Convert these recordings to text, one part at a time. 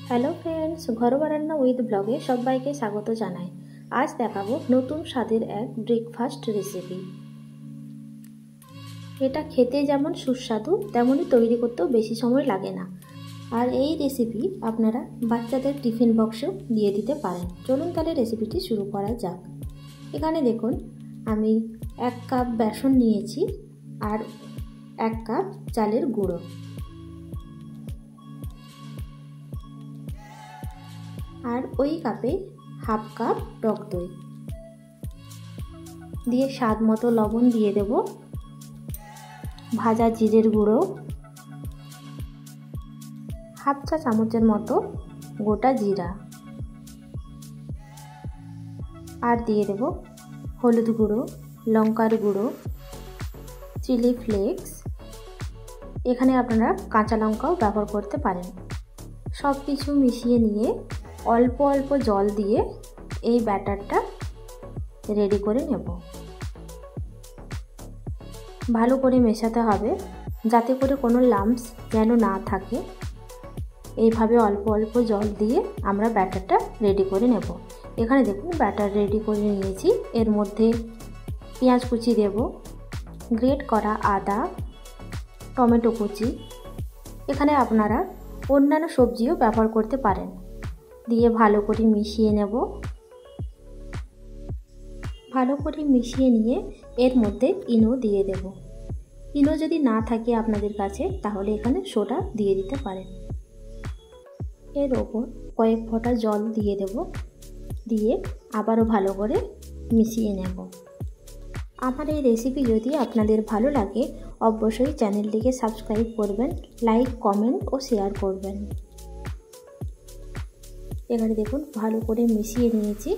Hello friends, ঘরোয়া রান্না with ব্লগে সবাইকে স্বাগত জানাই। আজ দেখাবো নতুন স্বাদের এক ব্রেকফাস্ট রেসিপি। এটা খেতে যেমন সুস্বাদু তেমনই তৈরি করতেও বেশি সময় লাগে না। আর এই রেসিপি আপনারা বাচ্চাদের টিফিন বক্সেও দিয়ে দিতে পারেন। চলুন তাহলে রেসিপিটি শুরু করা যাক। এখানে দেখুন আমি 1 কাপ বেসন নিয়েছি আর 1 কাপ চালের গুঁড়ো। আর ওই কাপে 1/2 কাপ টক দই দিয়ে স্বাদ মতো লবণ দিয়ে দেব, ভাজা জিরের গুঁড়ো, 1/2 চা চামচের মতো গোটা জিরা, আর দিয়ে দেব হলুদ গুঁড়ো, লঙ্কার গুঁড়ো, চিলি ফ্লেক্স। এখানে আপনারা কাঁচা লঙ্কাও ব্যবহার করতে পারেন। সব কিছু মিশিয়ে নিয়ে অল্প অল্প জল দিয়ে এই ব্যাটারটা রেডি করে নেব। ভালো করে মেশাতে হবে যাতে করে কোনো লাম্পস যেন না থাকে। এইভাবে অল্প অল্প জল দিয়ে আমরা ব্যাটারটা রেডি করে নেব। এখানে দেখুন ব্যাটার রেডি করে নিয়েছি। এর মধ্যে পেঁয়াজ কুচি দেব, গ্রেট করা আদা, টমেটো কুচি, এখানে আপনারা অন্যান্য সবজিও ব্যবহার করতে পারেন। দিয়ে ভালো করে মিশিয়ে নেব। ভালো করে মিশিয়ে নিয়ে এর মধ্যে ইনো দিয়ে দেব। ইনো যদি না থাকে আপনাদের কাছে তাহলে এখানে সোডা দিয়ে দিতে পারেন। এর ওপর কয়েক ফোঁটা জল দিয়ে দেব, দিয়ে আবারও ভালো করে মিশিয়ে নেব। আমার এই রেসিপি যদি আপনাদের ভালো লাগে অবশ্যই চ্যানেলটিকে সাবস্ক্রাইব করবেন, লাইক, কমেন্ট ও শেয়ার করবেন। এখানে দেখুন ভালো করে মিশিয়ে নিয়েছি।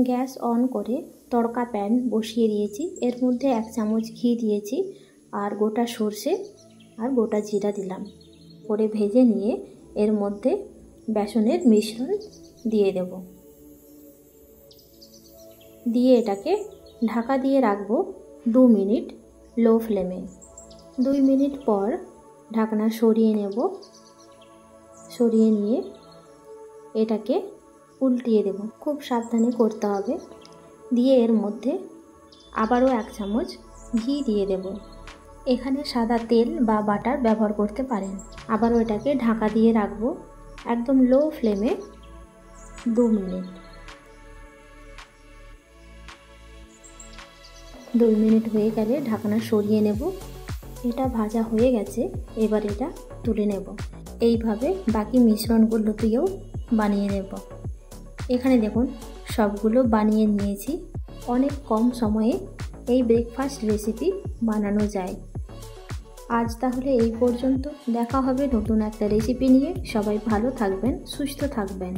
গ্যাস অন করে তড়কা প্যান বসিয়ে দিয়েছি। এর মধ্যে 1 চামচ ঘি দিয়েছি আর গোটা সর্ষে আর গোটা জিরা দিলাম। করে ভেজে নিয়ে এর মধ্যে বেসনের মিশ্রণ দিয়ে দেব। দিয়ে এটাকে ঢাকা দিয়ে রাখবো 2 মিনিট লো ফ্লেমে। 2 মিনিট পর ঢাকনা সরিয়ে নেব। সরিয়ে নিয়ে এটাকে উল্টিয়ে দেব। খুব সাবধানে করতে হবে। দিয়ে এর মধ্যে আবারও 1 চামচ ঘি দিয়ে দেব। এখানে সাদা তেল বা বাটার ব্যবহার করতে পারেন। আবারও এটাকে ঢাকা দিয়ে রাখবো একদম লো ফ্লেমে 2 মিনিট। 2 মিনিট হয়ে গেলে ঢাকনা সরিয়ে নেব। এটা ভাজা হয়ে গেছে, এবার এটা তুলে নেব। এইভাবে বাকি মিশ্রণগুলোতেও বানিয়ে নেব। এখানে দেখুন সবগুলো বানিয়ে নিয়েছি। অনেক কম সময়ে এই ব্রেকফাস্ট রেসিপি বানানো যায়। আজ তাহলে এই পর্যন্ত। দেখা হবে নতুন একটা রেসিপি নিয়ে। সবাই ভালো থাকবেন, সুস্থ থাকবেন।